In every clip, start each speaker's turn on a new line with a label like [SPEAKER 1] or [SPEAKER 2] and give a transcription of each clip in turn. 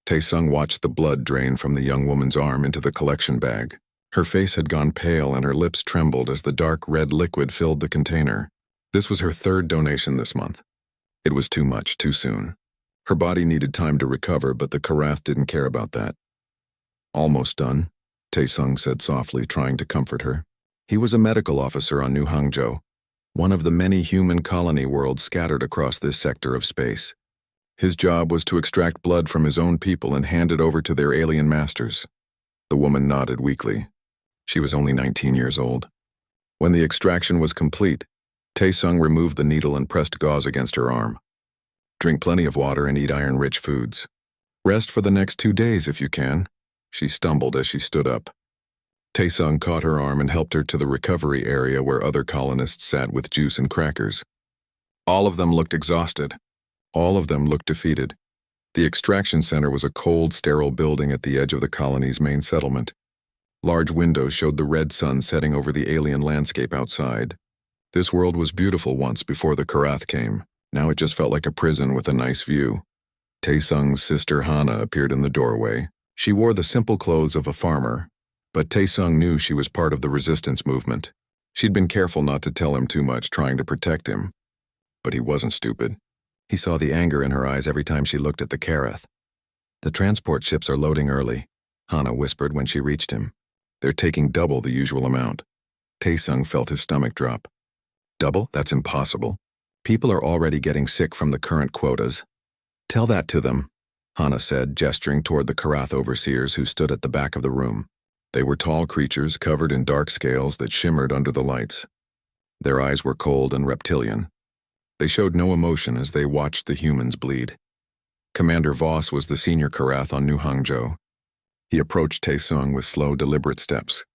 [SPEAKER 1] Tae-sung watched the blood drain from the young woman's arm into the collection bag. Her face had gone pale and her lips trembled as the dark red liquid filled the container. This was her third donation this month. It was too much, too soon. Her body needed time to recover, but the Karath didn't care about that. Almost done, Tae-sung said softly, trying to comfort her. He was a medical officer on New Hangzhou, one of the many human colony worlds scattered across this sector of space. His job was to extract blood from his own people and hand it over to their alien masters. The woman nodded weakly. She was only 19 years old. When the extraction was complete, Tae-sung removed the needle and pressed gauze against her arm. Drink plenty of water and eat iron-rich foods. Rest for the next 2 days if you can, she stumbled as she stood up. Tae-sung caught her arm and helped her to the recovery area where other colonists sat with juice and crackers. All of them looked exhausted. All of them looked defeated. The extraction center was a cold, sterile building at the edge of the colony's main settlement. Large windows showed the red sun setting over the alien landscape outside. This world was beautiful once before the Karath came. Now it just felt like a prison with a nice view. Tae-sung's sister Hana appeared in the doorway. She wore the simple clothes of a farmer, but Tae-sung knew she was part of the resistance movement. She'd been careful not to tell him too much, trying to protect him. But he wasn't stupid. He saw the anger in her eyes every time she looked at the Karath. "The transport ships are loading early," Hana whispered when she reached him. "They're taking double the usual amount." Tae-sung felt his stomach drop. "Double? That's impossible. People are already getting sick from the current quotas." "Tell that to them," Hana said, gesturing toward the Karath overseers who stood at the back of the room. They were tall creatures covered in dark scales that shimmered under the lights. Their eyes were cold and reptilian. They showed no emotion as they watched the humans bleed. Commander Voss was the senior Karath on New Hangzhou. He approached Tae-sung with slow, deliberate steps.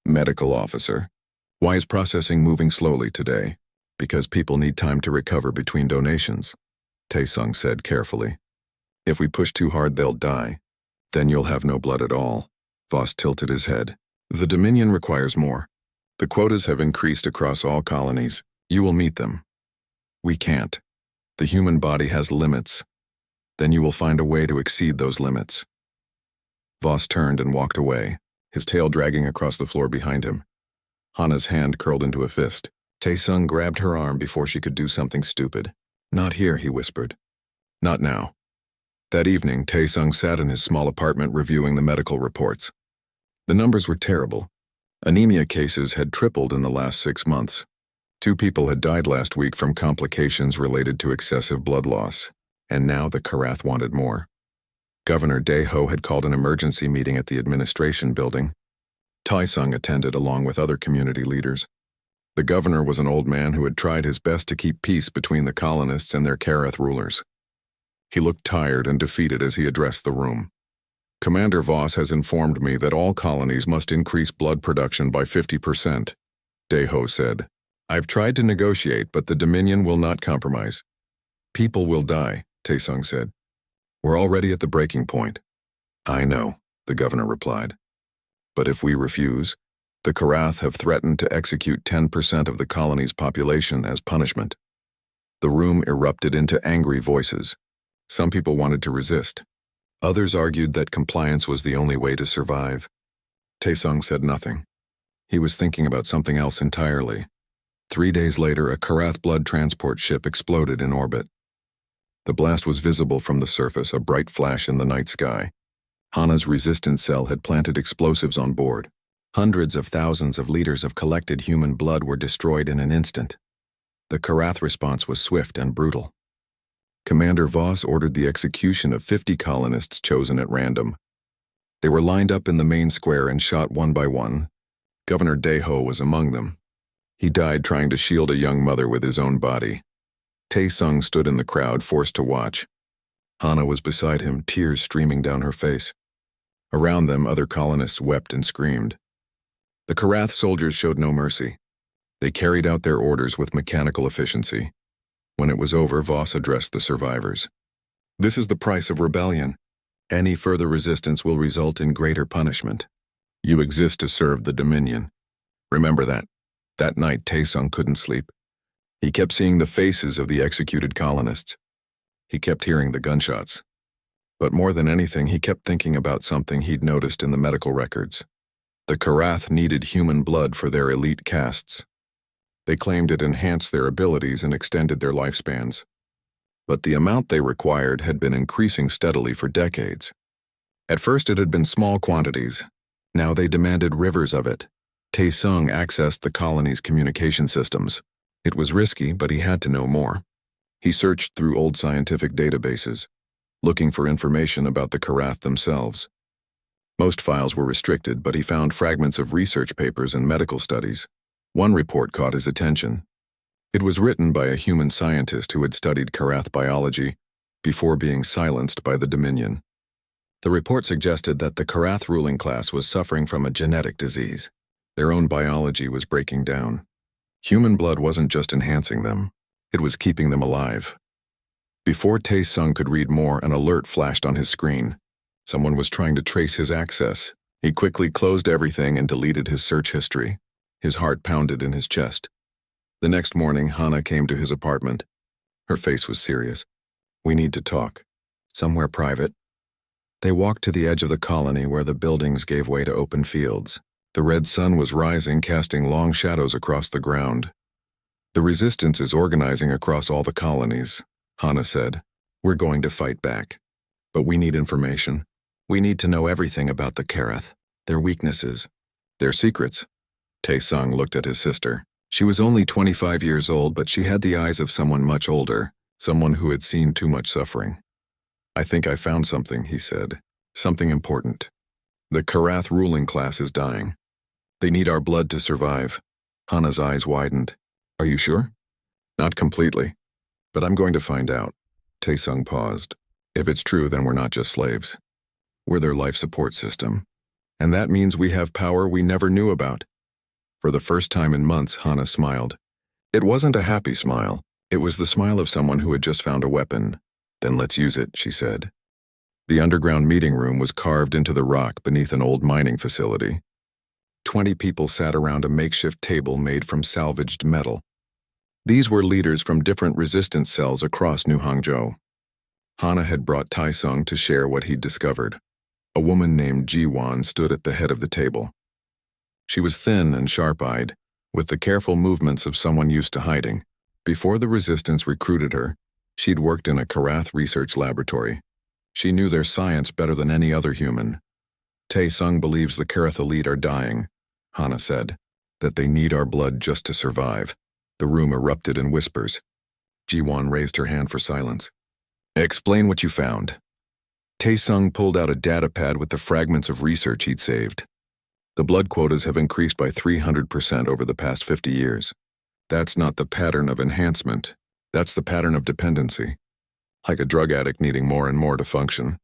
[SPEAKER 1] "Medical officer. Why is processing moving slowly today?" "Because people need time to recover between donations," Tae-sung said carefully. "If we push too hard, they'll die. Then you'll have no blood at all." Voss tilted his head. "The Dominion requires more. The quotas have increased across all colonies. You will meet them. We can't. The human body has limits. Then you will find a way to exceed those limits." Voss turned and walked away, his tail dragging across the floor behind him. Hana's hand curled into a fist. Tae-sung grabbed her arm before she could do something stupid. "Not here," he whispered. "Not now." That evening, Tae-sung sat in his small apartment reviewing the medical reports. The numbers were terrible. Anemia cases had tripled in the last 6 months. 2 people had died last week from complications related to excessive blood loss, and now the Karath wanted more. Governor Dae-ho had called an emergency meeting at the administration building. Tae-sung attended along with other community leaders. The governor was an old man who had tried his best to keep peace between the colonists and their Karath rulers. He looked tired and defeated as he addressed the room. "Commander Voss has informed me that all colonies must increase blood production by 50%, Dae-ho said. "I've tried to negotiate, but the Dominion will not compromise." "People will die," Tae-sung said. "We're already at the breaking point." "I know," the governor replied. "But if we refuse, the Karath have threatened to execute 10% of the colony's population as punishment." The room erupted into angry voices. Some people wanted to resist. Others argued that compliance was the only way to survive. Tae-sung said nothing. He was thinking about something else entirely. 3 days later, a Karath blood transport ship exploded in orbit. The blast was visible from the surface, a bright flash in the night sky. Hana's resistance cell had planted explosives on board. Hundreds of thousands of liters of collected human blood were destroyed in an instant. The Karath response was swift and brutal. Commander Voss ordered the execution of 50 colonists chosen at random. They were lined up in the main square and shot one by one. Governor Dae-ho was among them. He died trying to shield a young mother with his own body. Tae-sung stood in the crowd, forced to watch. Hana was beside him, tears streaming down her face. Around them, other colonists wept and screamed. The Karath soldiers showed no mercy. They carried out their orders with mechanical efficiency. When it was over, Voss addressed the survivors. "This is the price of rebellion. Any further resistance will result in greater punishment. You exist to serve the Dominion. Remember that." That night, Tae-sung couldn't sleep. He kept seeing the faces of the executed colonists. He kept hearing the gunshots. But more than anything, he kept thinking about something he'd noticed in the medical records. The Karath needed human blood for their elite castes. They claimed it enhanced their abilities and extended their lifespans. But the amount they required had been increasing steadily for decades. At first it had been small quantities. Now they demanded rivers of it. Tae-sung accessed the colony's communication systems. It was risky, but he had to know more. He searched through old scientific databases, looking for information about the Karath themselves. Most files were restricted, but he found fragments of research papers and medical studies. One report caught his attention. It was written by a human scientist who had studied Karath biology before being silenced by the Dominion. The report suggested that the Karath ruling class was suffering from a genetic disease. Their own biology was breaking down. Human blood wasn't just enhancing them, it was keeping them alive. Before Tae-sung could read more, an alert flashed on his screen. Someone was trying to trace his access. He quickly closed everything and deleted his search history. His heart pounded in his chest. The next morning, Hana came to his apartment. Her face was serious. "We need to talk. Somewhere private." They walked to the edge of the colony where the buildings gave way to open fields. The red sun was rising, casting long shadows across the ground. "The resistance is organizing across all the colonies," Hana said. "We're going to fight back. But we need information. We need to know everything about the Karath, their weaknesses, their secrets." Tae-sung looked at his sister. She was only 25 years old, but she had the eyes of someone much older, someone who had seen too much suffering. "I think I found something," he said. "Something important. The Karath ruling class is dying. They need our blood to survive." Hana's eyes widened. "Are you sure?" "Not completely. But I'm going to find out." Tae-sung paused. "If it's true, then we're not just slaves. We're their life support system. And that means we have power we never knew about." For the first time in months, Hana smiled. It wasn't a happy smile. It was the smile of someone who had just found a weapon. "Then let's use it," she said. The underground meeting room was carved into the rock beneath an old mining facility. 20 people sat around a makeshift table made from salvaged metal. These were leaders from different resistance cells across New Hangzhou. Hana had brought Tae-sung to share what he'd discovered. A woman named Ji-won stood at the head of the table. She was thin and sharp-eyed, with the careful movements of someone used to hiding. Before the resistance recruited her, she'd worked in a Karath research laboratory. She knew their science better than any other human. "Tae-sung believes the Karath elite are dying," Hana said, "that they need our blood just to survive." The room erupted in whispers. Ji-won raised her hand for silence. "Explain what you found." Tae-sung pulled out a datapad with the fragments of research he'd saved. "The blood quotas have increased by 300% over the past 50 years. That's not the pattern of enhancement. That's the pattern of dependency. Like a drug addict needing more and more to function."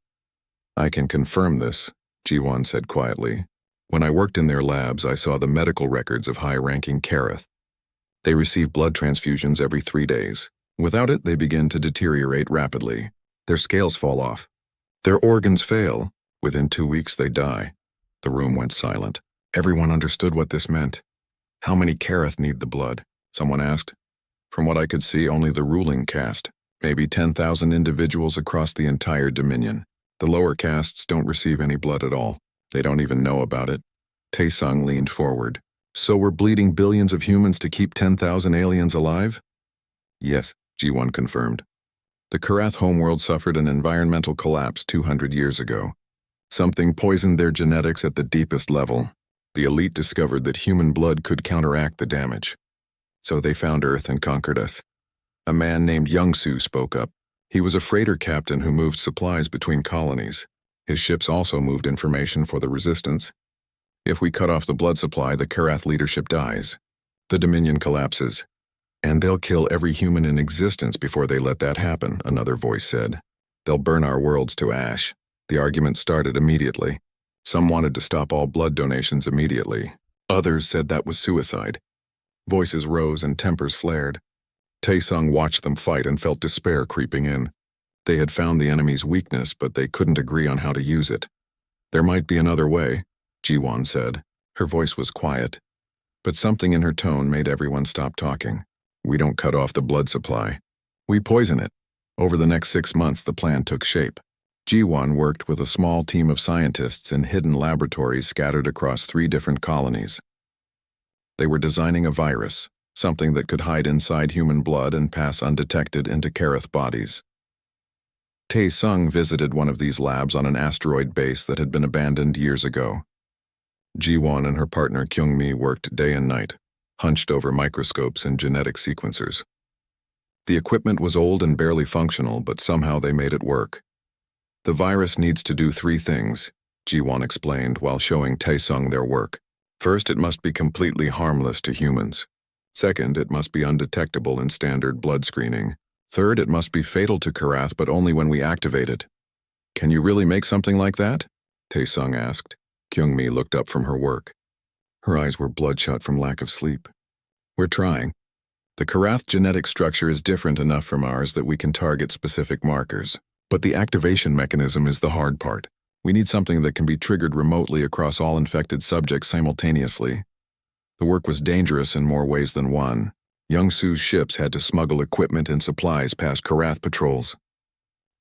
[SPEAKER 1] "I can confirm this," Ji-won said quietly. "When I worked in their labs, I saw the medical records of high-ranking Karath. They receive blood transfusions every 3 days. Without it, they begin to deteriorate rapidly. Their scales fall off. Their organs fail. Within 2 weeks, they die." The room went silent. Everyone understood what this meant. "How many Karath need the blood?" someone asked. "From what I could see, only the ruling caste. Maybe 10,000 individuals across the entire Dominion. The lower castes don't receive any blood at all. They don't even know about it." Tae-sung leaned forward. "So we're bleeding billions of humans to keep 10,000 aliens alive?" "Yes," Ji-won confirmed. "The Karath homeworld suffered an environmental collapse 200 years ago. Something poisoned their genetics at the deepest level. The elite discovered that human blood could counteract the damage. So they found Earth and conquered us." A man named Young-soo spoke up. He was a freighter captain who moved supplies between colonies. His ships also moved information for the resistance. "If we cut off the blood supply, the Karath leadership dies. The Dominion collapses. And they'll kill every human in existence before they let that happen," another voice said. "They'll burn our worlds to ash." The argument started immediately. Some wanted to stop all blood donations immediately. Others said that was suicide. Voices rose and tempers flared. Tae-sung watched them fight and felt despair creeping in. They had found the enemy's weakness, but they couldn't agree on how to use it. "There might be another way," Ji-won said. Her voice was quiet, but something in her tone made everyone stop talking. "We don't cut off the blood supply. We poison it." Over the next 6 months, the plan took shape. G1 worked with a small team of scientists in hidden laboratories scattered across 3 different colonies. They were designing a virus, something that could hide inside human blood and pass undetected into Kareth bodies. Tae-sung visited one of these labs on an asteroid base that had been abandoned years ago. Ji-won and her partner Kyung-mi worked day and night, hunched over microscopes and genetic sequencers. The equipment was old and barely functional, but somehow they made it work. The virus needs to do 3 things, Ji-won explained while showing Tae-sung their work. First, it must be completely harmless to humans. Second, it must be undetectable in standard blood screening. Third, it must be fatal to Kareth, but only when we activate it. Can you really make something like that? Tae-sung asked. Kyung-mi looked up from her work. Her eyes were bloodshot from lack of sleep. We're trying. The Kareth genetic structure is different enough from ours that we can target specific markers. But the activation mechanism is the hard part. We need something that can be triggered remotely across all infected subjects simultaneously. The work was dangerous in more ways than one. Young-Soo's ships had to smuggle equipment and supplies past Kareth patrols.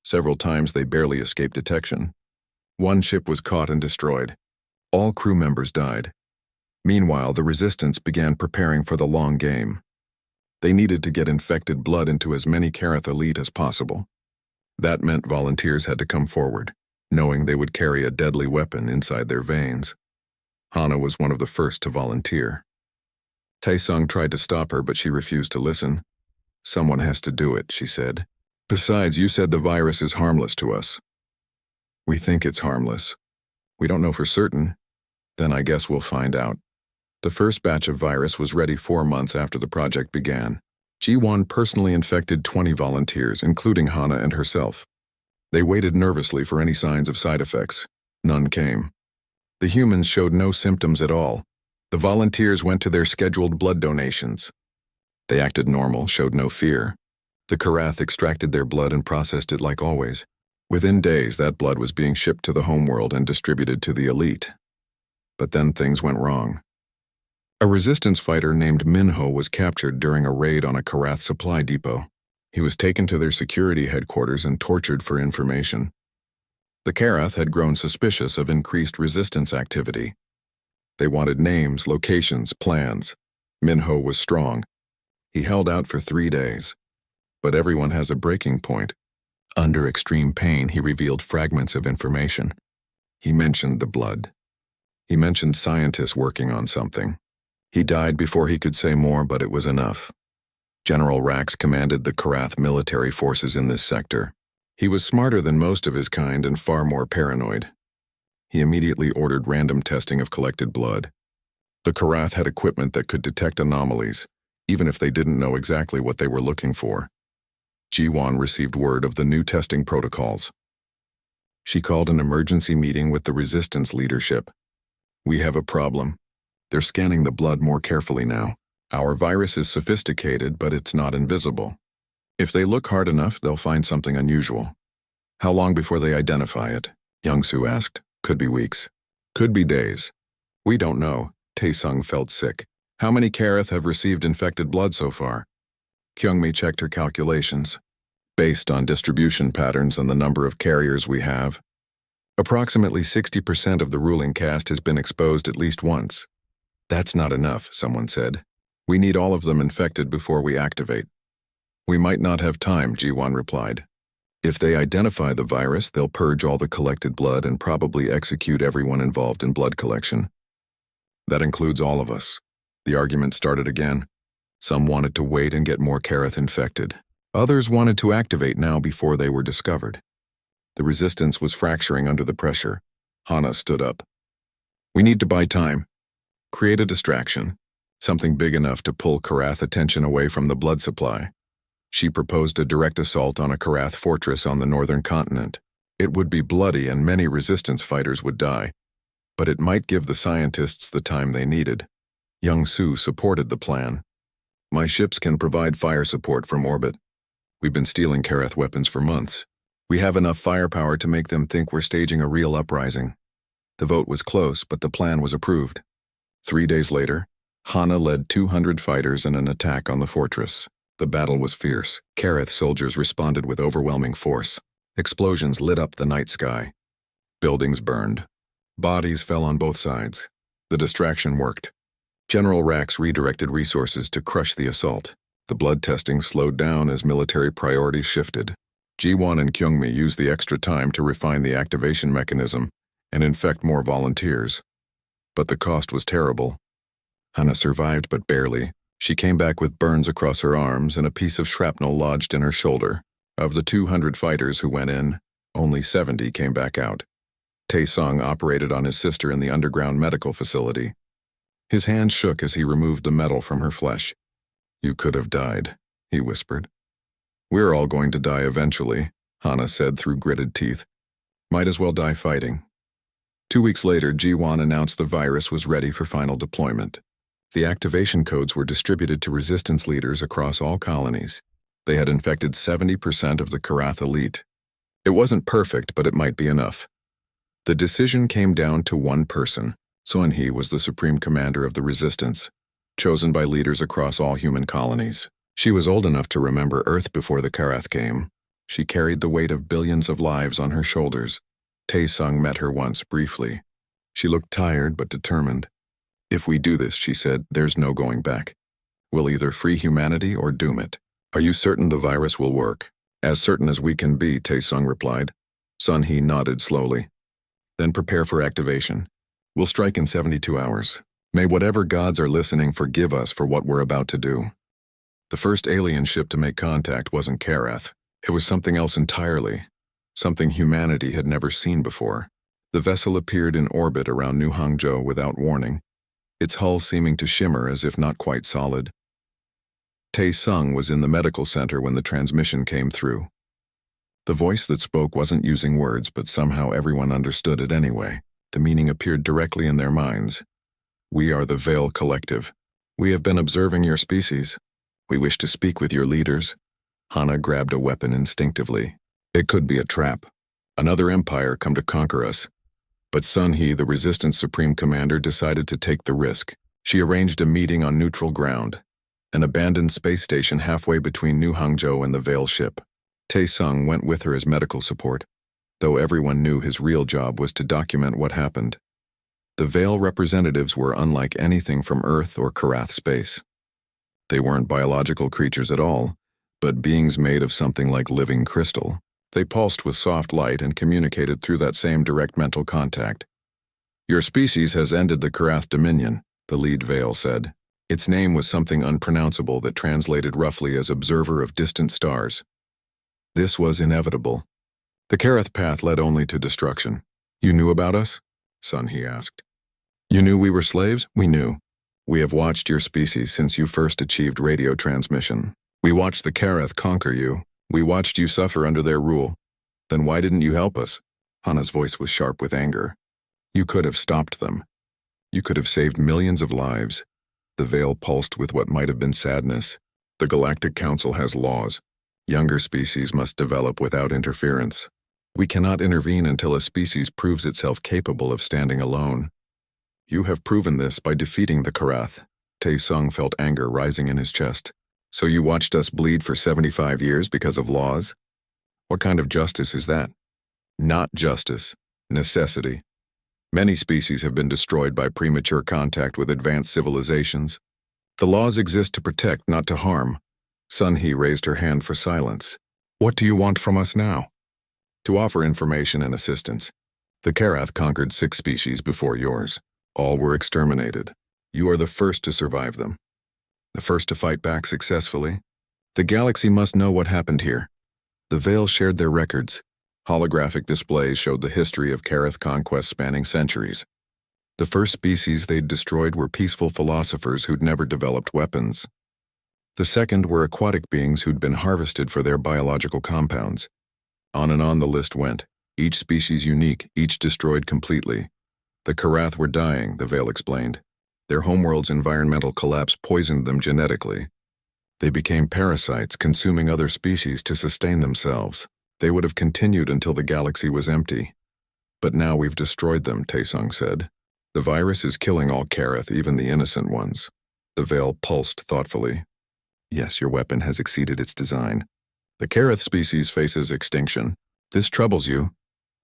[SPEAKER 1] Several times they barely escaped detection. One ship was caught and destroyed. All crew members died. Meanwhile, the Resistance began preparing for the long game. They needed to get infected blood into as many Kareth elite as possible. That meant volunteers had to come forward, knowing they would carry a deadly weapon inside their veins. Hana was one of the first to volunteer. Tae-sung tried to stop her, but she refused to listen. Someone has to do it, she said. Besides, you said the virus is harmless to us. We think it's harmless. We don't know for certain. Then I guess we'll find out. The first batch of virus was ready 4 months after the project began. Ji-won personally infected 20 volunteers, including Hana and herself. They waited nervously for any signs of side effects. None came. The humans showed no symptoms at all. The volunteers went to their scheduled blood donations. They acted normal, showed no fear. The Kareth extracted their blood and processed it like always. Within days, that blood was being shipped to the homeworld and distributed to the elite. But then things went wrong. A resistance fighter named Minho was captured during a raid on a Kareth supply depot. He was taken to their security headquarters and tortured for information. The Kareth had grown suspicious of increased resistance activity. They wanted names, locations, plans. Minho was strong. He held out for 3 days. But everyone has a breaking point. Under extreme pain, he revealed fragments of information. He mentioned the blood. He mentioned scientists working on something. He died before he could say more, but it was enough. General Rax commanded the Kareth military forces in this sector. He was smarter than most of his kind and far more paranoid. He immediately ordered random testing of collected blood. The Kareth had equipment that could detect anomalies, even if they didn't know exactly what they were looking for. Ji-won received word of the new testing protocols. She called an emergency meeting with the resistance leadership. We have a problem. They're scanning the blood more carefully now. Our virus is sophisticated, but it's not invisible. If they look hard enough, they'll find something unusual. How long before they identify it? Young-Soo asked. Could be weeks. Could be days. We don't know. Tae-sung felt sick. How many Kareth have received infected blood so far? Kyung-mi checked her calculations. Based on distribution patterns and the number of carriers we have, approximately 60% of the ruling caste has been exposed at least once. That's not enough, someone said. We need all of them infected before we activate. We might not have time, Ji-won replied. If they identify the virus, they'll purge all the collected blood and probably execute everyone involved in blood collection. That includes all of us. The argument started again. Some wanted to wait and get more Kareth infected. Others wanted to activate now before they were discovered. The resistance was fracturing under the pressure. Hana stood up. We need to buy time. Create a distraction. Something big enough to pull Kareth attention away from the blood supply. She proposed a direct assault on a Kareth fortress on the northern continent. It would be bloody and many resistance fighters would die, but it might give the scientists the time they needed. Young-Soo supported the plan. My ships can provide fire support from orbit. We've been stealing Kareth weapons for months. We have enough firepower to make them think we're staging a real uprising. The vote was close, but the plan was approved. 3 days later, Hana led 200 fighters in an attack on the fortress. The battle was fierce. Kareth soldiers responded with overwhelming force. Explosions lit up the night sky. Buildings burned. Bodies fell on both sides. The distraction worked. General Rax redirected resources to crush the assault. The blood testing slowed down as military priorities shifted. Ji-won and Kyungmi used the extra time to refine the activation mechanism and infect more volunteers. But the cost was terrible. Hana survived but barely. She came back with burns across her arms and a piece of shrapnel lodged in her shoulder. Of the 200 fighters who went in, only 70 came back out. Tae-sung operated on his sister in the underground medical facility. His hand shook as he removed the metal from her flesh. "You could have died," he whispered. "We're all going to die eventually," Hana said through gritted teeth. "Might as well die fighting." 2 weeks later, Ji-won announced the virus was ready for final deployment. The activation codes were distributed to resistance leaders across all colonies. They had infected 70% of the Karath elite. It wasn't perfect, but it might be enough. The decision came down to one person. Sun-hee was the supreme commander of the resistance, chosen by leaders across all human colonies. She was old enough to remember Earth before the Karath came. She carried the weight of billions of lives on her shoulders. Tae-sung met her once briefly. She looked tired but determined. "If we do this," she said, "there's no going back. We'll either free humanity or doom it." "Are you certain the virus will work?" "As certain as we can be," Tae-sung replied. Sun-hee nodded slowly. "Then prepare for activation. We'll strike in 72 hours. May whatever gods are listening forgive us for what we're about to do." The first alien ship to make contact wasn't Karath. It was something else entirely. Something humanity had never seen before. The vessel appeared in orbit around New Hangzhou without warning, its hull seeming to shimmer as if not quite solid. Tae-sung was in the medical center when the transmission came through. The voice that spoke wasn't using words, but somehow everyone understood it anyway. The meaning appeared directly in their minds. "We are the Veil Collective. We have been observing your species. We wish to speak with your leaders." Hana grabbed a weapon instinctively. It could be a trap. Another empire come to conquer us. But Sun-hee, the Resistance Supreme Commander, decided to take the risk. She arranged a meeting on neutral ground, an abandoned space station halfway between New Hangzhou and the Veil ship. Tae-sung went with her as medical support, though everyone knew his real job was to document what happened. The Veil representatives were unlike anything from Earth or Karath space. They weren't biological creatures at all, but beings made of something like living crystal. They pulsed with soft light and communicated through that same direct mental contact. "Your species has ended the Karath Dominion," the lead Veil said. Its name was something unpronounceable that translated roughly as observer of distant stars. This was inevitable. The Karath path led only to destruction. "You knew about us?" Sun-hee asked. "You knew we were slaves?" "We knew. We have watched your species since you first achieved radio transmission. We watched the Karath conquer you. We watched you suffer under their rule. Then why didn't you help us?" Hana's voice was sharp with anger. "You could have stopped them. You could have saved millions of lives." The Veil pulsed with what might have been sadness. "The Galactic Council has laws. Younger species must develop without interference. We cannot intervene until a species proves itself capable of standing alone. You have proven this by defeating the Karath." Tae-sung felt anger rising in his chest. "So you watched us bleed for 75 years because of laws? What kind of justice is that?" "Not justice. Necessity. Many species have been destroyed by premature contact with advanced civilizations. The laws exist to protect, not to harm." Sun-hee raised her hand for silence. "What do you want from us now?" "To offer information and assistance. The Karath conquered 6 species before yours. All were exterminated. You are the first to survive them. The first to fight back successfully. The galaxy must know what happened here." The Veil shared their records. Holographic displays showed the history of Karath conquest spanning centuries. The first species they'd destroyed were peaceful philosophers who'd never developed weapons. The second were aquatic beings who'd been harvested for their biological compounds. On and on the list went, each species unique, each destroyed completely. The Karath were dying, the Veil explained. Their homeworld's environmental collapse poisoned them genetically. They became parasites, consuming other species to sustain themselves. They would have continued until the galaxy was empty. "But now we've destroyed them," Tae-sung said. "The virus is killing all Karath, even the innocent ones." The Veil pulsed thoughtfully. "Yes, your weapon has exceeded its design. The Karath species faces extinction. This troubles you?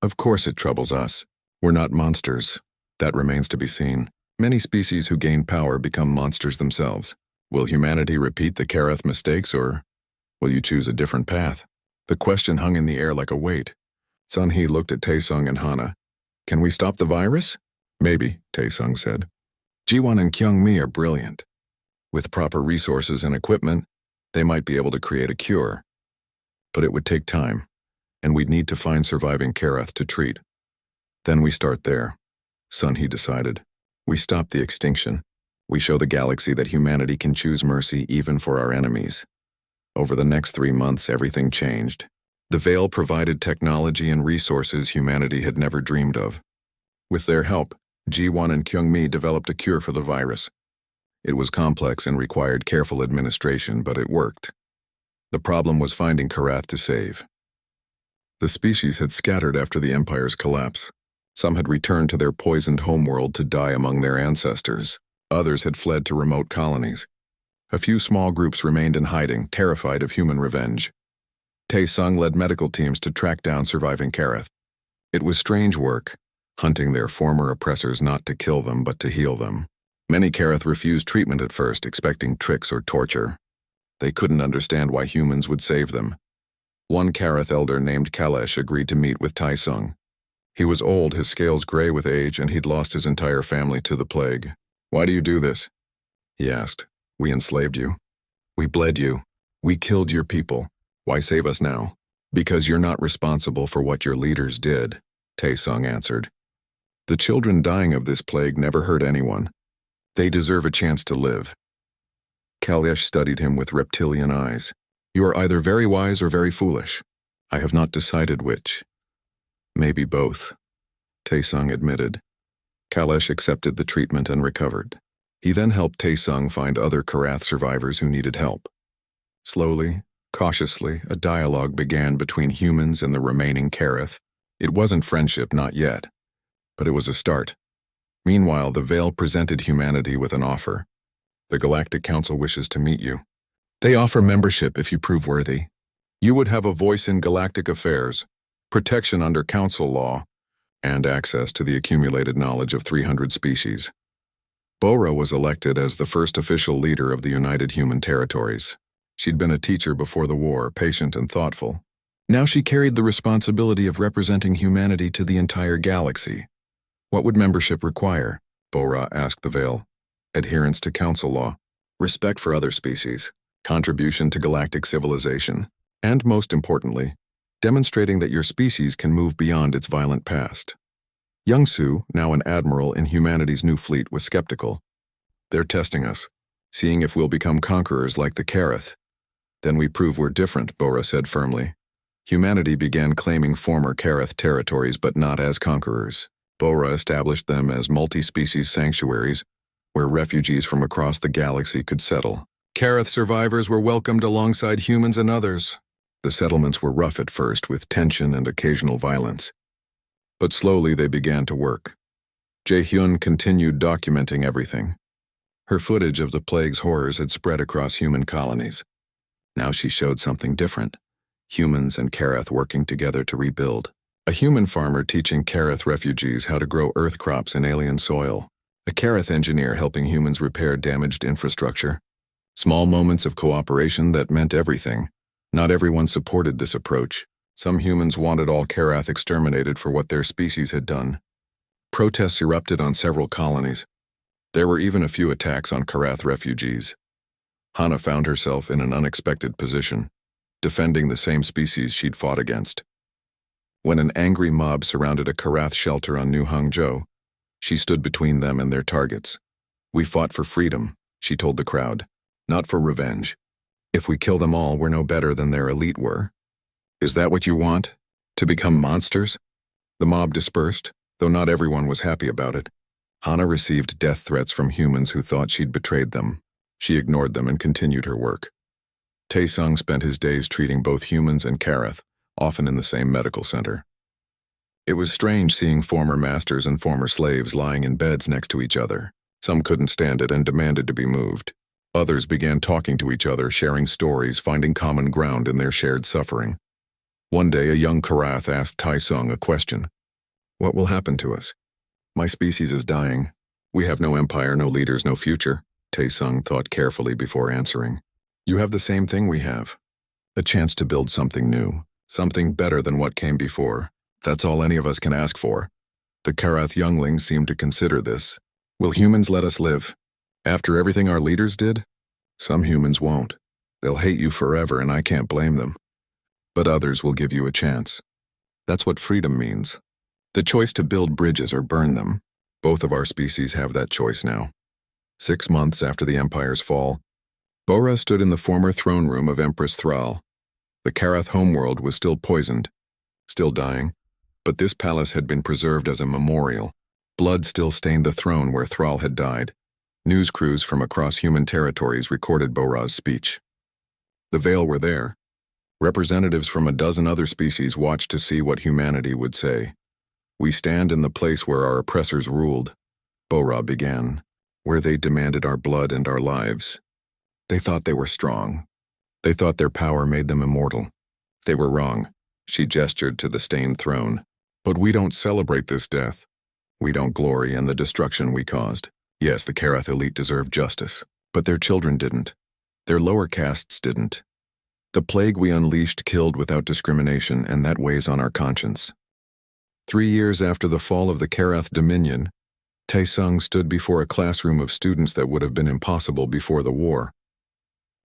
[SPEAKER 1] Of course it troubles us. We're not monsters. That remains to be seen. Many species who gain power become monsters themselves. Will humanity repeat the Kareth mistakes, or will you choose a different path? The question hung in the air like a weight. Sun-Hee looked at Taesung and Hana. Can we stop the virus? Maybe, Taesung said. Jiwon and Kyung-mi are brilliant. With proper resources and equipment, they might be able to create a cure. But it would take time, and we'd need to find surviving Kareth to treat. Then we start there, Sun-Hee decided. We stop the extinction. We show the galaxy that humanity can choose mercy even for our enemies. Over the next 3 months, everything changed. The Veil provided technology and resources humanity had never dreamed of. With their help, Jiwon and Kyung-mi developed a cure for the virus. It was complex and required careful administration, but it worked. The problem was finding Kareth to save. The species had scattered after the Empire's collapse. Some had returned to their poisoned homeworld to die among their ancestors. Others had fled to remote colonies. A few small groups remained in hiding, terrified of human revenge. Taesung led medical teams to track down surviving Kareth. It was strange work, hunting their former oppressors not to kill them but to heal them. Many Kareth refused treatment at first, expecting tricks or torture. They couldn't understand why humans would save them. One Kareth elder named Kalesh agreed to meet with Taesung. He was old, his scales gray with age, and he'd lost his entire family to the plague. Why do you do this? He asked. We enslaved you. We bled you. We killed your people. Why save us now? Because you're not responsible for what your leaders did, Taesung answered. The children dying of this plague never hurt anyone. They deserve a chance to live. Kalesh studied him with reptilian eyes. You are either very wise or very foolish. I have not decided which. Maybe both, Taesung admitted. Kalesh accepted the treatment and recovered. He then helped Taesung find other Kareth survivors who needed help. Slowly, cautiously, a dialogue began between humans and the remaining Kareth. It wasn't friendship, not yet, but it was a start. Meanwhile, the Veil presented humanity with an offer. The Galactic Council wishes to meet you. They offer membership if you prove worthy. You would have a voice in galactic affairs, protection under Council law, and access to the accumulated knowledge of 300 species. Bora was elected as the first official leader of the United Human Territories. She'd been a teacher before the war, patient and thoughtful. Now she carried the responsibility of representing humanity to the entire galaxy. What would membership require? Bora asked the Veil. Adherence to Council law, respect for other species, contribution to galactic civilization, and most importantly, demonstrating that your species can move beyond its violent past. Young-Soo, now an admiral in humanity's new fleet, was skeptical. They're testing us, seeing if we'll become conquerors like the Kareth. Then we prove we're different, Bora said firmly. Humanity began claiming former Kareth territories, but not as conquerors. Bora established them as multi-species sanctuaries, where refugees from across the galaxy could settle. Kareth survivors were welcomed alongside humans and others. The settlements were rough at first, with tension and occasional violence. But slowly they began to work. Jae-hyun continued documenting everything. Her footage of the plague's horrors had spread across human colonies. Now she showed something different. Humans and Kareth working together to rebuild. A human farmer teaching Kareth refugees how to grow earth crops in alien soil. A Kareth engineer helping humans repair damaged infrastructure. Small moments of cooperation that meant everything. Not everyone supported this approach. Some humans wanted all Kareth exterminated for what their species had done. Protests erupted on several colonies. There were even a few attacks on Kareth refugees. Hana found herself in an unexpected position, defending the same species she'd fought against. When an angry mob surrounded a Kareth shelter on New Hangzhou, she stood between them and their targets. We fought for freedom, she told the crowd, not for revenge. If we kill them all, we're no better than their elite were. Is that what you want? To become monsters? The mob dispersed, though not everyone was happy about it. Hana received death threats from humans who thought she'd betrayed them. She ignored them and continued her work. Taesung spent his days treating both humans and Kareth, often in the same medical center. It was strange seeing former masters and former slaves lying in beds next to each other. Some couldn't stand it and demanded to be moved. Others began talking to each other, sharing stories, finding common ground in their shared suffering. One day, a young Karath asked Tai-Sung a question. "What will happen to us? My species is dying. We have no empire, no leaders, no future." Tai-Sung thought carefully before answering. "You have the same thing we have. A chance to build something new, something better than what came before. That's all any of us can ask for." The Karath youngling seemed to consider this. "Will humans let us live? After everything our leaders did? Some humans won't. They'll hate you forever, and I can't blame them. But others will give you a chance. That's what freedom means. The choice to build bridges or burn them. Both of our species have that choice now." 6 months after the Empire's fall, Bora stood in the former throne room of Empress Thrall. The Karath homeworld was still poisoned, still dying, but this palace had been preserved as a memorial. Blood still stained the throne where Thrall had died. News crews from across human territories recorded Bora's speech. The Veil were there. Representatives from a dozen other species watched to see what humanity would say. "We stand in the place where our oppressors ruled," Bora began, "where they demanded our blood and our lives. They thought they were strong. They thought their power made them immortal. They were wrong." She gestured to the stained throne. "But we don't celebrate this death. We don't glory in the destruction we caused. Yes, the Karath elite deserved justice, but their children didn't. Their lower castes didn't. The plague we unleashed killed without discrimination, and that weighs on our conscience." 3 years after the fall of the Karath Dominion, Tai-Sung stood before a classroom of students that would have been impossible before the war.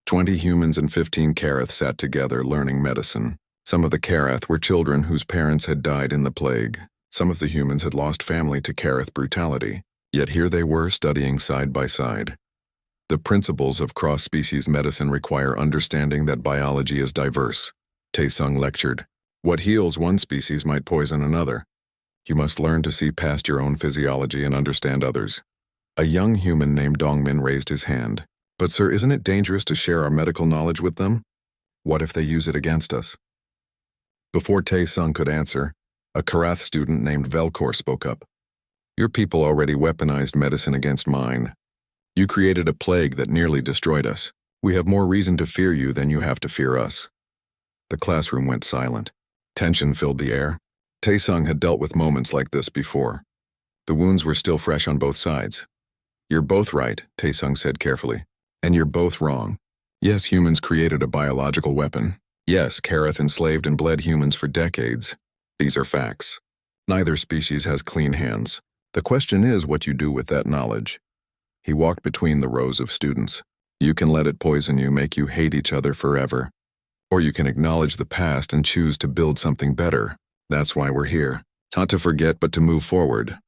[SPEAKER 1] 20 humans and 15 Karath sat together learning medicine. Some of the Karath were children whose parents had died in the plague. Some of the humans had lost family to Karath brutality. Yet here they were studying side by side. The principles of cross-species medicine require understanding that biology is diverse. Tai-Sung lectured. What heals one species might poison another. You must learn to see past your own physiology and understand others. A young human named Dongmin raised his hand. "But sir, isn't it dangerous to share our medical knowledge with them? What if they use it against us?" Before Tai-Sung could answer, a Karath student named Velkor spoke up. "Your people already weaponized medicine against mine. You created a plague that nearly destroyed us. We have more reason to fear you than you have to fear us." The classroom went silent. Tension filled the air. Tai-Sung had dealt with moments like this before. The wounds were still fresh on both sides. "You're both right," Tai-Sung said carefully. "And you're both wrong. Yes, humans created a biological weapon. Yes, Karath enslaved and bled humans for decades. These are facts. Neither species has clean hands. The question is what you do with that knowledge." He walked between the rows of students. "You can let it poison you, make you hate each other forever. Or you can acknowledge the past and choose to build something better. That's why we're here. Not to forget, but to move forward."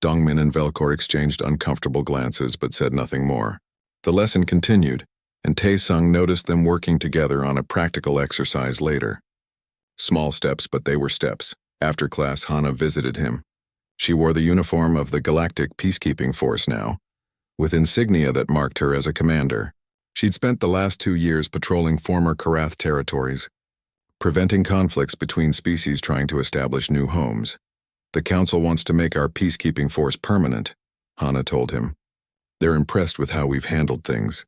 [SPEAKER 1] Dongmin and Velkor exchanged uncomfortable glances but said nothing more. The lesson continued, and Tai-Sung noticed them working together on a practical exercise later. Small steps, but they were steps. After class, Hana visited him. She wore the uniform of the Galactic Peacekeeping Force now, with insignia that marked her as a commander. She'd spent the last 2 years patrolling former Karath territories, preventing conflicts between species trying to establish new homes. "The Council wants to make our peacekeeping force permanent," Hana told him. "They're impressed with how we've handled things.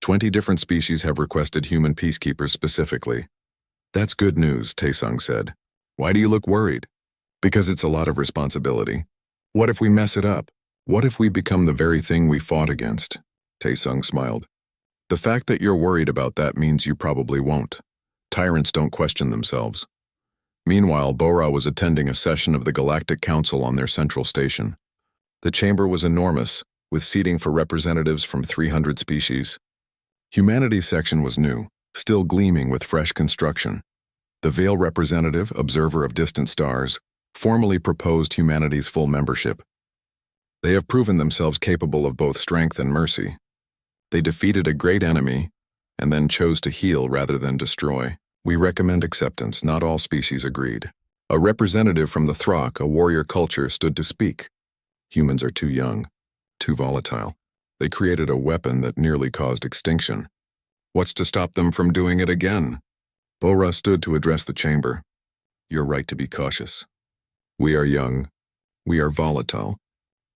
[SPEAKER 1] 20 different species have requested human peacekeepers specifically." "That's good news," Tai-Sung said. "Why do you look worried?" "Because it's a lot of responsibility. What if we mess it up? What if we become the very thing we fought against?" Tai-Sung smiled. "The fact that you're worried about that means you probably won't. Tyrants don't question themselves." Meanwhile, Bora was attending a session of the Galactic Council on their central station. The chamber was enormous, with seating for representatives from 300 species. Humanity's section was new, still gleaming with fresh construction. The Veil representative, observer of distant stars, formally proposed humanity's full membership. They have proven themselves capable of both strength and mercy. They defeated a great enemy, and then chose to heal rather than destroy. We recommend acceptance. Not all species agreed. A representative from the Throck, a warrior culture, stood to speak. Humans are too young, too volatile. They created a weapon that nearly caused extinction. What's to stop them from doing it again? Bora stood to address the chamber. You're right to be cautious. We are young. We are volatile.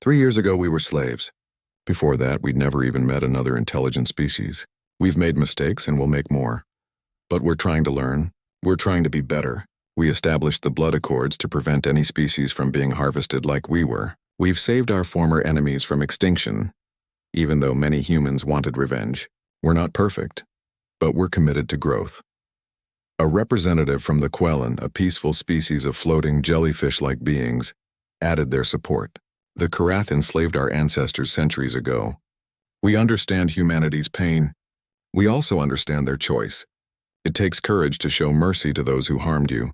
[SPEAKER 1] 3 years ago we were slaves. Before that, we'd never even met another intelligent species. We've made mistakes and we'll make more. But we're trying to learn. We're trying to be better. We established the blood accords to prevent any species from being harvested like we were. We've saved our former enemies from extinction, even though many humans wanted revenge. We're not perfect, but we're committed to growth. A representative from the Quellan, a peaceful species of floating jellyfish-like beings, added their support. The Karath enslaved our ancestors centuries ago. We understand humanity's pain. We also understand their choice. It takes courage to show mercy to those who harmed you.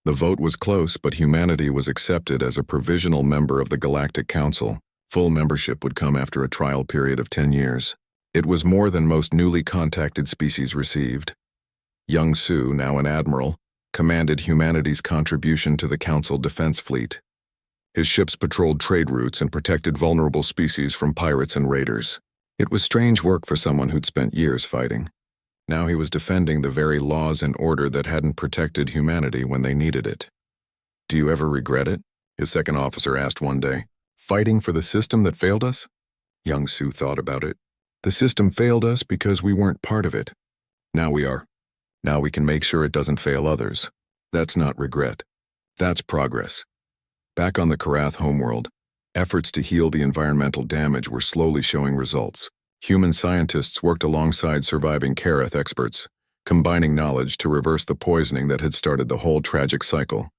[SPEAKER 1] The vote was close, but humanity was accepted as a provisional member of the Galactic Council. Full membership would come after a trial period of 10 years. It was more than most newly contacted species received. Young Su, now an admiral, commanded humanity's contribution to the Council defense fleet. His ships patrolled trade routes and protected vulnerable species from pirates and raiders. It was strange work for someone who'd spent years fighting. Now he was defending the very laws and order that hadn't protected humanity when they needed it. "Do you ever regret it?" his second officer asked one day. "Fighting for the system that failed us?" Young Su thought about it. "The system failed us because we weren't part of it. Now we are. Now we can make sure it doesn't fail others. That's not regret. That's progress." Back on the Karath homeworld, efforts to heal the environmental damage were slowly showing results. Human scientists worked alongside surviving Karath experts, combining knowledge to reverse the poisoning that had started the whole tragic cycle.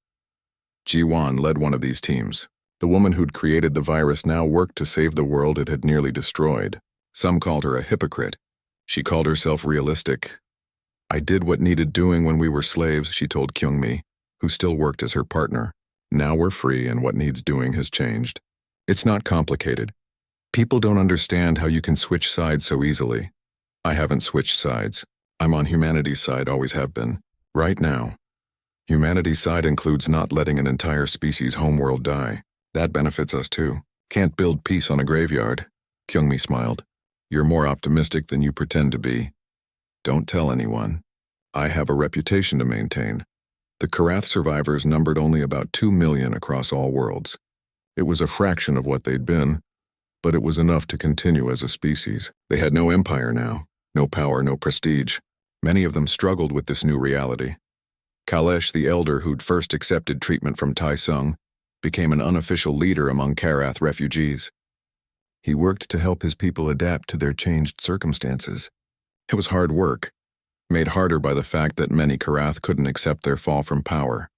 [SPEAKER 1] Ji-Wan led one of these teams. The woman who'd created the virus now worked to save the world it had nearly destroyed. Some called her a hypocrite. She called herself realistic. "I did what needed doing when we were slaves," she told Kyung-mi, who still worked as her partner. "Now we're free and what needs doing has changed. It's not complicated. People don't understand how you can switch sides so easily. I haven't switched sides. I'm on humanity's side, always have been. Right now. Humanity's side includes not letting an entire species' homeworld die. That benefits us too. Can't build peace on a graveyard." Kyung-mi smiled. "You're more optimistic than you pretend to be. Don't tell anyone. I have a reputation to maintain." The Karath survivors numbered only about 2 million across all worlds. It was a fraction of what they'd been, but it was enough to continue as a species. They had no empire now, no power, no prestige. Many of them struggled with this new reality. Kalesh, the elder who'd first accepted treatment from Tai Sung, became an unofficial leader among Karath refugees. He worked to help his people adapt to their changed circumstances. It was hard work, made harder by the fact that many Karath couldn't accept their fall from power.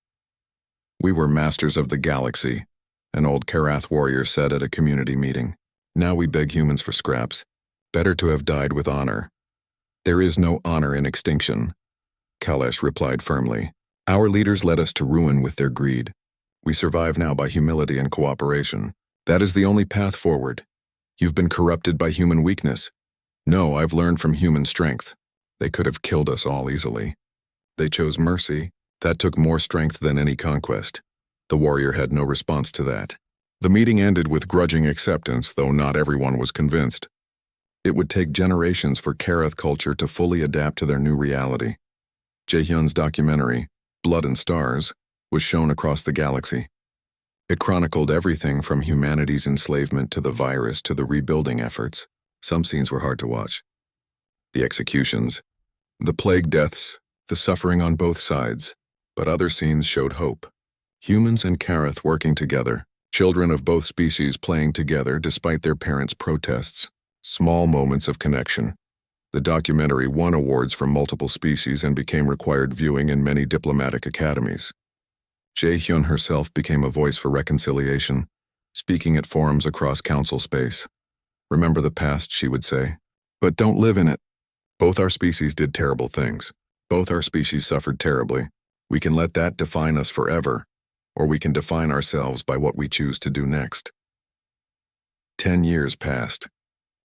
[SPEAKER 1] "We were masters of the galaxy," an old Karath warrior said at a community meeting. "Now we beg humans for scraps. Better to have died with honor." "There is no honor in extinction," Kalesh replied firmly. "Our leaders led us to ruin with their greed. We survive now by humility and cooperation. That is the only path forward. You've been corrupted by human weakness. No, I've learned from human strength. They could have killed us all easily. They chose mercy. That took more strength than any conquest." The warrior had no response to that. The meeting ended with grudging acceptance, though not everyone was convinced. It would take generations for Karath culture to fully adapt to their new reality. Jae-hyun's documentary, Blood and Stars, was shown across the galaxy. It chronicled everything from humanity's enslavement to the virus to the rebuilding efforts. Some scenes were hard to watch. The executions, the plague deaths, the suffering on both sides. But other scenes showed hope. Humans and Karath working together, children of both species playing together despite their parents' protests. Small moments of connection. The documentary won awards from multiple species and became required viewing in many diplomatic academies. Jae-hyun herself became a voice for reconciliation, speaking at forums across council space. "Remember the past," she would say, "but don't live in it. Both our species did terrible things. Both our species suffered terribly. We can let that define us forever, or we can define ourselves by what we choose to do next." 10 years passed.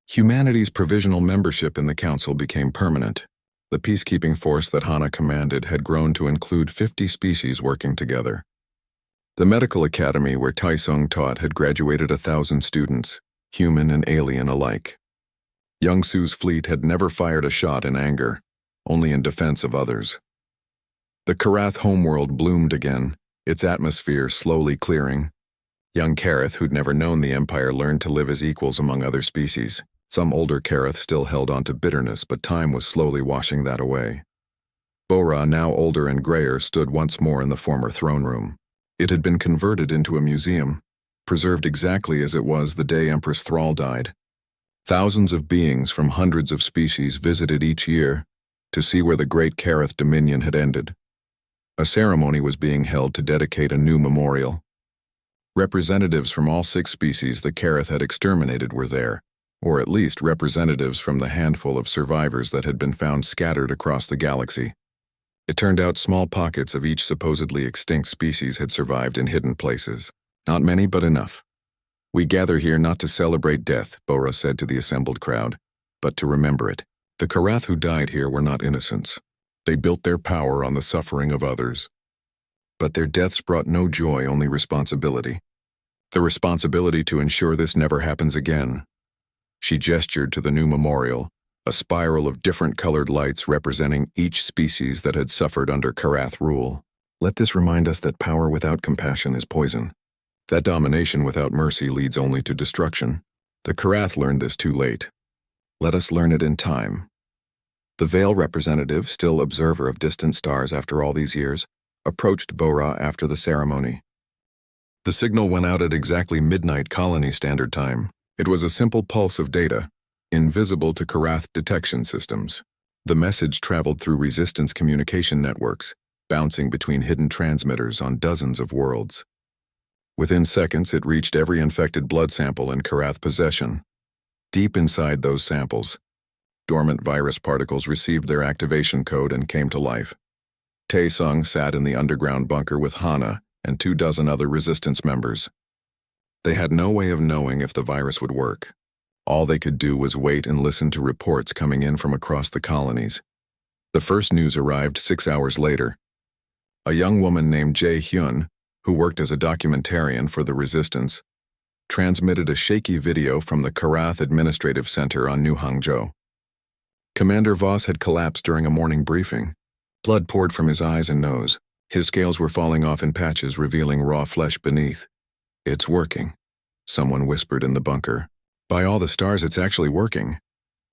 [SPEAKER 1] Humanity's provisional membership in the council became permanent. The peacekeeping force that Hana commanded had grown to include 50 species working together. The medical academy where Taesung taught had graduated 1,000 students, human and alien alike. Young Su's fleet had never fired a shot in anger, only in defense of others. The Karath homeworld bloomed again, its atmosphere slowly clearing. Young Karath, who'd never known the Empire, learned to live as equals among other species. Some older Karath still held on to bitterness, but time was slowly washing that away. Bora, now older and grayer, stood once more in the former throne room. It had been converted into a museum, preserved exactly as it was the day Empress Thrall died. Thousands of beings from hundreds of species visited each year to see where the great Kareth dominion had ended. A ceremony was being held to dedicate a new memorial. Representatives from all 6 species the Kareth had exterminated were there, or at least representatives from the handful of survivors that had been found scattered across the galaxy. It turned out small pockets of each supposedly extinct species had survived in hidden places. Not many, but enough. "We gather here not to celebrate death," Bora said to the assembled crowd, "but to remember it. The Karath who died here were not innocents. They built their power on the suffering of others. But their deaths brought no joy, only responsibility. The responsibility to ensure this never happens again." She gestured to the new memorial, a spiral of different colored lights representing each species that had suffered under Karath rule. "Let this remind us that power without compassion is poison. That domination without mercy leads only to destruction. The Karath learned this too late. Let us learn it in time." The Veil representative, still observer of distant stars after all these years, approached Bora after the ceremony. The signal went out at exactly midnight Colony Standard Time. It was a simple pulse of data, invisible to Karath detection systems. The message traveled through resistance communication networks, bouncing between hidden transmitters on dozens of worlds. Within seconds, it reached every infected blood sample in Karath possession. Deep inside those samples, dormant virus particles received their activation code and came to life. Tae-sung sat in the underground bunker with Hana and 24 other resistance members. They had no way of knowing if the virus would work. All they could do was wait and listen to reports coming in from across the colonies. The first news arrived 6 hours later. A young woman named Jae-hyun, who worked as a documentarian for the resistance, transmitted a shaky video from the Karath Administrative Center on New Hangzhou. Commander Voss had collapsed during a morning briefing. Blood poured from his eyes and nose. His scales were falling off in patches, revealing raw flesh beneath. "It's working," someone whispered in the bunker. "By all the stars, it's actually working."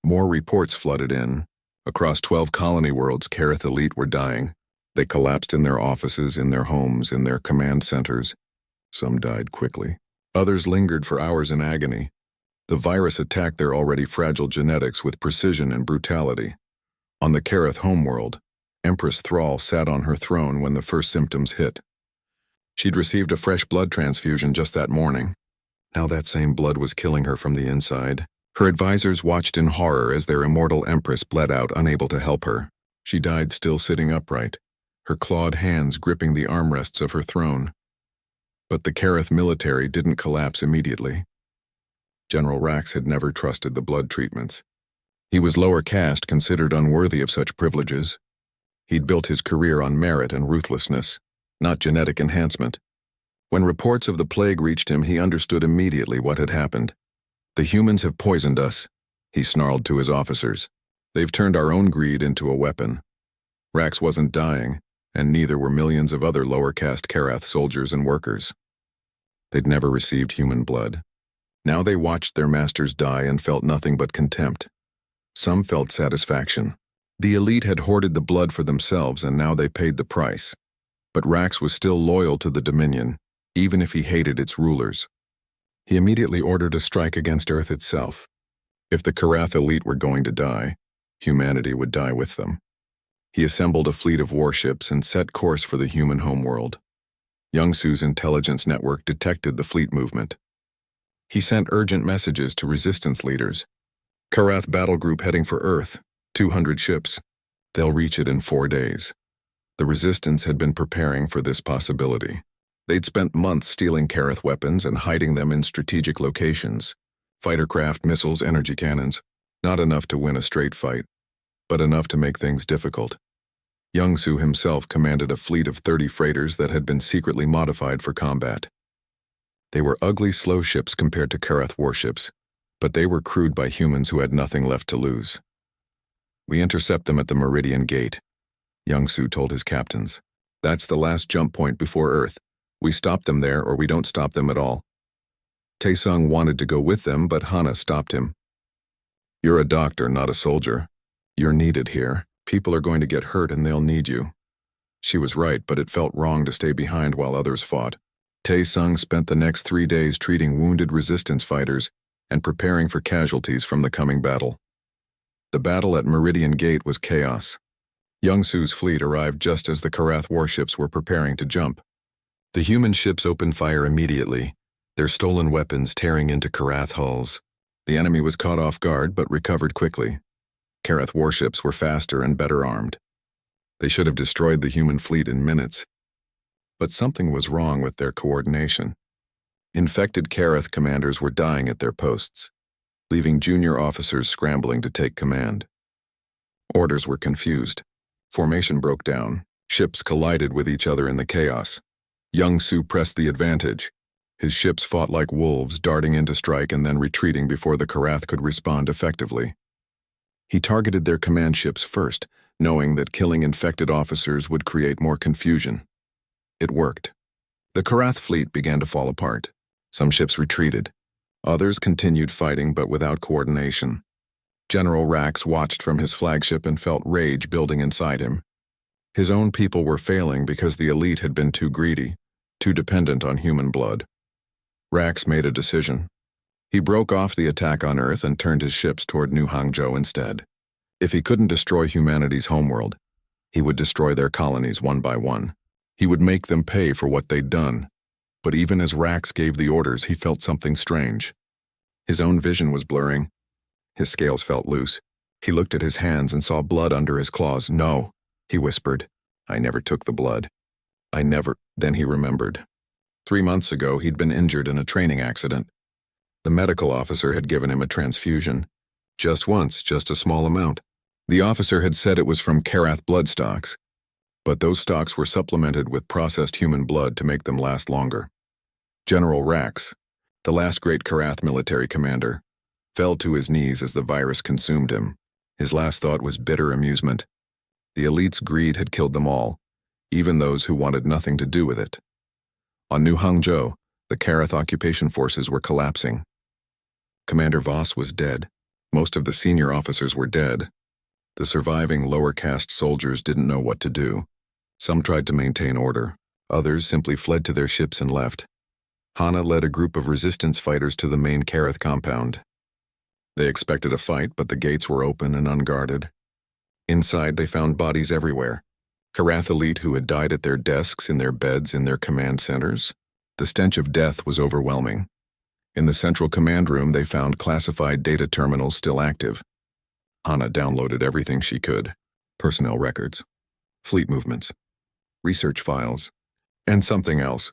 [SPEAKER 1] More reports flooded in. Across 12 colony worlds, Kareth elite were dying. They collapsed in their offices, in their homes, in their command centers. Some died quickly. Others lingered for hours in agony. The virus attacked their already fragile genetics with precision and brutality. On the Kareth homeworld, Empress Thrall sat on her throne when the first symptoms hit. She'd received a fresh blood transfusion just that morning. Now that same blood was killing her from the inside. Her advisors watched in horror as their immortal empress bled out, unable to help her. She died still sitting upright, her clawed hands gripping the armrests of her throne. But the Kareth military didn't collapse immediately. General Rax had never trusted the blood treatments. He was lower caste, considered unworthy of such privileges. He'd built his career on merit and ruthlessness, not genetic enhancement. When reports of the plague reached him, he understood immediately what had happened. "The humans have poisoned us," he snarled to his officers. "They've turned our own greed into a weapon." Rax wasn't dying, and neither were millions of other lower caste Karath soldiers and workers. They'd never received human blood. Now they watched their masters die and felt nothing but contempt. Some felt satisfaction. The elite had hoarded the blood for themselves, and now they paid the price. But Rax was still loyal to the Dominion, even if he hated its rulers. He immediately ordered a strike against Earth itself. If the Karath elite were going to die, humanity would die with them. He assembled a fleet of warships and set course for the human homeworld. Youngsu's intelligence network detected the fleet movement. He sent urgent messages to resistance leaders. "Karath battle group heading for Earth, 200 ships. They'll reach it in 4 days." The resistance had been preparing for this possibility. They'd spent months stealing Kareth weapons and hiding them in strategic locations. Fightercraft, missiles, energy cannons. Not enough to win a straight fight, but enough to make things difficult. Youngsu himself commanded a fleet of 30 freighters that had been secretly modified for combat. They were ugly, slow ships compared to Karath warships, but they were crewed by humans who had nothing left to lose. "We intercept them at the Meridian Gate," Youngsu told his captains. "That's the last jump point before Earth. We stop them there or we don't stop them at all." Tae-sung wanted to go with them, but Hana stopped him. "You're a doctor, not a soldier. You're needed here." People are going to get hurt and they'll need you. She was right, but it felt wrong to stay behind while others fought. Tae-sung spent the next 3 days treating wounded resistance fighters and preparing for casualties from the coming battle. The battle at Meridian Gate was chaos. Young-Su's fleet arrived just as the Karath warships were preparing to jump. The human ships opened fire immediately, their stolen weapons tearing into Karath hulls. The enemy was caught off guard but recovered quickly. Karath warships were faster and better armed. They should have destroyed the human fleet in minutes. But something was wrong with their coordination. Infected Karath commanders were dying at their posts, leaving junior officers scrambling to take command. Orders were confused. Formation broke down. Ships collided with each other in the chaos. Young-Su pressed the advantage. His ships fought like wolves, darting in to strike and then retreating before the Karath could respond effectively. He targeted their command ships first, knowing that killing infected officers would create more confusion. It worked. The Karath fleet began to fall apart. Some ships retreated. Others continued fighting but without coordination. General Rax watched from his flagship and felt rage building inside him. His own people were failing because the elite had been too greedy, too dependent on human blood. Rax made a decision. He broke off the attack on Earth and turned his ships toward New Hangzhou instead. If he couldn't destroy humanity's homeworld, he would destroy their colonies one by one. He would make them pay for what they'd done. But even as Rax gave the orders, he felt something strange. His own vision was blurring. His scales felt loose. He looked at his hands and saw blood under his claws. "No," he whispered. "I never took the blood. I never—" Then he remembered. 3 months ago, he'd been injured in a training accident. The medical officer had given him a transfusion. Just once, just a small amount. The officer had said it was from Karath blood stocks, but those stocks were supplemented with processed human blood to make them last longer. General Rax, the last great Karath military commander, fell to his knees as the virus consumed him. His last thought was bitter amusement. The elite's greed had killed them all, even those who wanted nothing to do with it. On New Hangzhou, the Karath occupation forces were collapsing. Commander Voss was dead. Most of the senior officers were dead. The surviving lower caste soldiers didn't know what to do. Some tried to maintain order. Others simply fled to their ships and left. Hana led a group of resistance fighters to the main Karath compound. They expected a fight, but the gates were open and unguarded. Inside, they found bodies everywhere. Karath elite who had died at their desks, in their beds, in their command centers. The stench of death was overwhelming. In the central command room, they found classified data terminals still active. Hana downloaded everything she could. Personnel records, fleet movements, research files, and something else.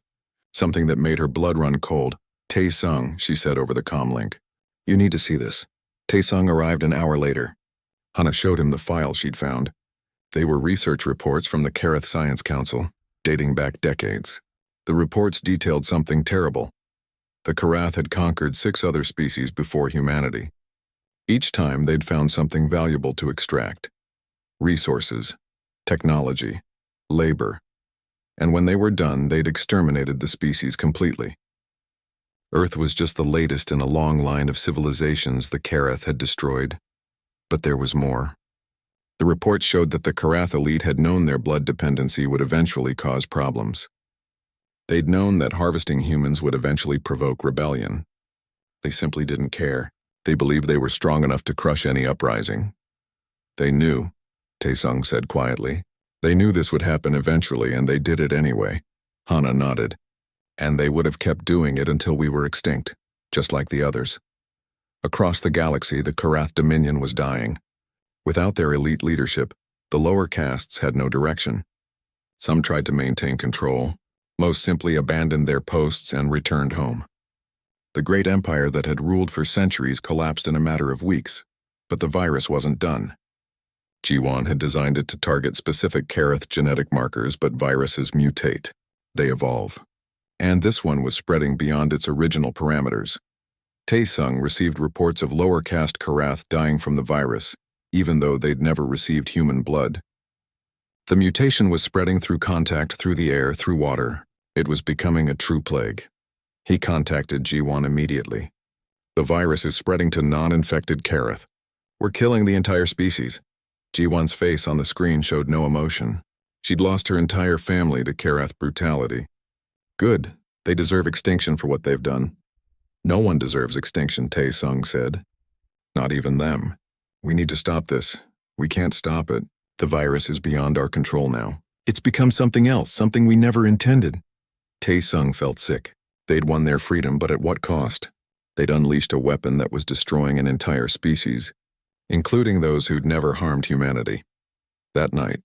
[SPEAKER 1] Something that made her blood run cold. "Tae-sung," she said over the comm link. "You need to see this." Tae-sung arrived an hour later. Hana showed him the files she'd found. They were research reports from the Karath Science Council, dating back decades. The reports detailed something terrible. The Karath had conquered 6 other species before humanity. Each time they'd found something valuable to extract. Resources, technology, labor. And when they were done, they'd exterminated the species completely. Earth was just the latest in a long line of civilizations the Karath had destroyed. But there was more. The reports showed that the Karath elite had known their blood dependency would eventually cause problems. They'd known that harvesting humans would eventually provoke rebellion. They simply didn't care. They believed they were strong enough to crush any uprising. They knew, Tae-sung said quietly. They knew this would happen eventually, and they did it anyway. Hana nodded. And they would have kept doing it until we were extinct, just like the others. Across the galaxy, the Karath Dominion was dying. Without their elite leadership, the lower castes had no direction. Some tried to maintain control. Most simply abandoned their posts and returned home. The great empire that had ruled for centuries collapsed in a matter of weeks, but the virus wasn't done. Jiwon had designed it to target specific Karath genetic markers, but viruses mutate. They evolve. And this one was spreading beyond its original parameters. Tae-sung received reports of lower caste Karath dying from the virus, even though they'd never received human blood. The mutation was spreading through contact, through the air, through water. It was becoming a true plague. He contacted Jiwon immediately. "The virus is spreading to non-infected Karath. We're killing the entire species. Ji-won's face on the screen showed no emotion. She'd lost her entire family to Karath brutality. Good. They deserve extinction for what they've done. No one deserves extinction, Tae-sung said. Not even them. We need to stop this. We can't stop it. The virus is beyond our control now. It's become something else, something we never intended. Tae-sung felt sick. They'd won their freedom, but at what cost? They'd unleashed a weapon that was destroying an entire species, including those who'd never harmed humanity. That night,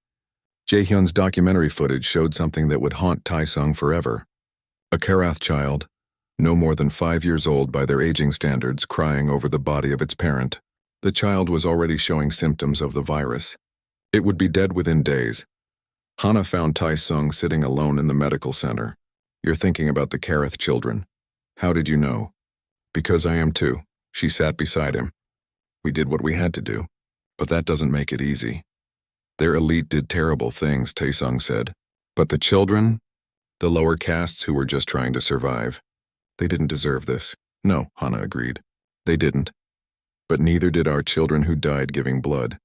[SPEAKER 1] Jae-hyun's documentary footage showed something that would haunt Tae-sung forever. A Karath child, no more than 5 years old by their aging standards, crying over the body of its parent. The child was already showing symptoms of the virus. It would be dead within days. Hana found Tae-sung sitting alone in the medical center. You're thinking about the Karath children. How did you know? Because I am too. She sat beside him. We did what we had to do, but that doesn't make it easy. Their elite did terrible things, Tae-sung said. But the children? The lower castes who were just trying to survive. They didn't deserve this. No, Hana agreed. They didn't. But neither did our children who died giving blood.